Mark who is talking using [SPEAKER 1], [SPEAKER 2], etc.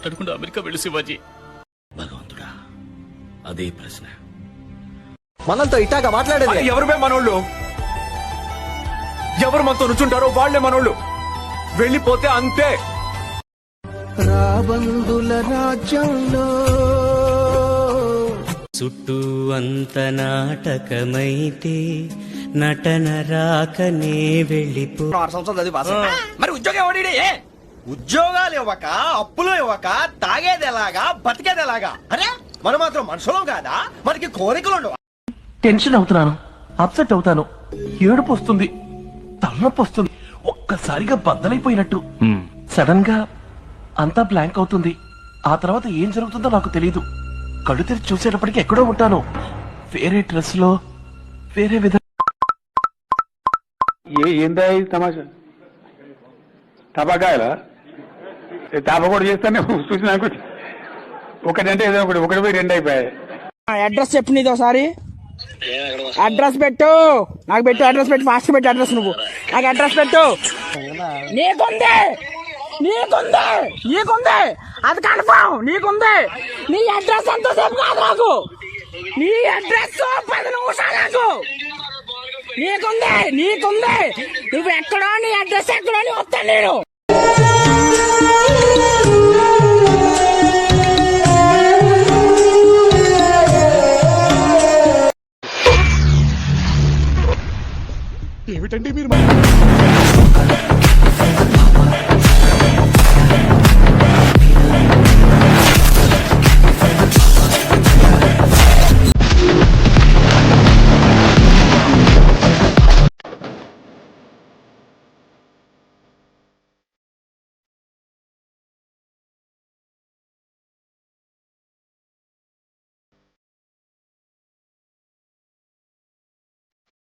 [SPEAKER 1] మాట్లాడకుండా అమెరికా వెళ్ళు శివాజీ.
[SPEAKER 2] భగవంతుడా, అదే ప్రశ్న.
[SPEAKER 3] మనతో ఇట్టాగా మాట్లాడేది
[SPEAKER 4] ఎవరు మనోళ్ళు? ఎవరు మనతో నుంచుంటారో వాళ్లే మనోళ్ళు. వెళ్ళిపోతే అంతే.
[SPEAKER 3] రాబందుల రాజ్యంలో
[SPEAKER 5] చుట్టూ అంత నాటకమైతే నటన రాకనే వెళ్ళిపో.
[SPEAKER 3] 6 సంవత్సరాలు చదివి మరి ఉద్యోగం ఎవడి? ఉద్యోగాలు ఇవ్వక, అప్పులు ఇవ్వక, తాగేది ఎలాగా, బతికేది ఎలాగా? అరే మనం మాత్రం మనుషులం కాదా? మనకి కోరికలు ఉండవు.
[SPEAKER 6] టెన్షన్ అవుతున్నాను, అప్సెట్ అవుతాను, ఏడుపు వస్తుంది, తలనొప్పి వస్తుంది, ఒక్కసారిగా బద్దలైపోయినట్టు. సడన్ గా అంతా బ్లాంక్ అవుతుంది. ఆ తర్వాత ఏం జరుగుతుందో నాకు తెలియదు. కళ్ళు తెరిచి చూసేటప్పటికి ఎక్కడో ఉంటాను, వేరే డ్రెస్ లో, వేరే విధంగా.
[SPEAKER 7] ఏందా తమాషా? టపాకాయలా? తాప కూడా చేస్తానే చూసినా ఒకటంటే ఏదో ఒకటి పోయి 2 అయిపోయాయి.
[SPEAKER 8] అడ్రస్ చెప్పు నీది ఒకసారి. అడ్రస్ పెట్టు, నాకు పెట్టు అడ్రస్ పెట్టు, ఫాస్ట్ పెట్టు అడ్రస్. నువ్వు నాకు అడ్రస్ పెట్టు. నీకుంది నీకుంది నీకుంది అది కన్ఫర్మ్. నీకుంది. నీ అడ్రస్ ఎంతసేపు కాదు నాకు. నీ అడ్రస్ 10 నిమిషాలు నాకు. నీకుంది నీకుంది. నువ్వు ఎక్కడో నీ అడ్రస్ ఎక్కడో వస్తాను నేను.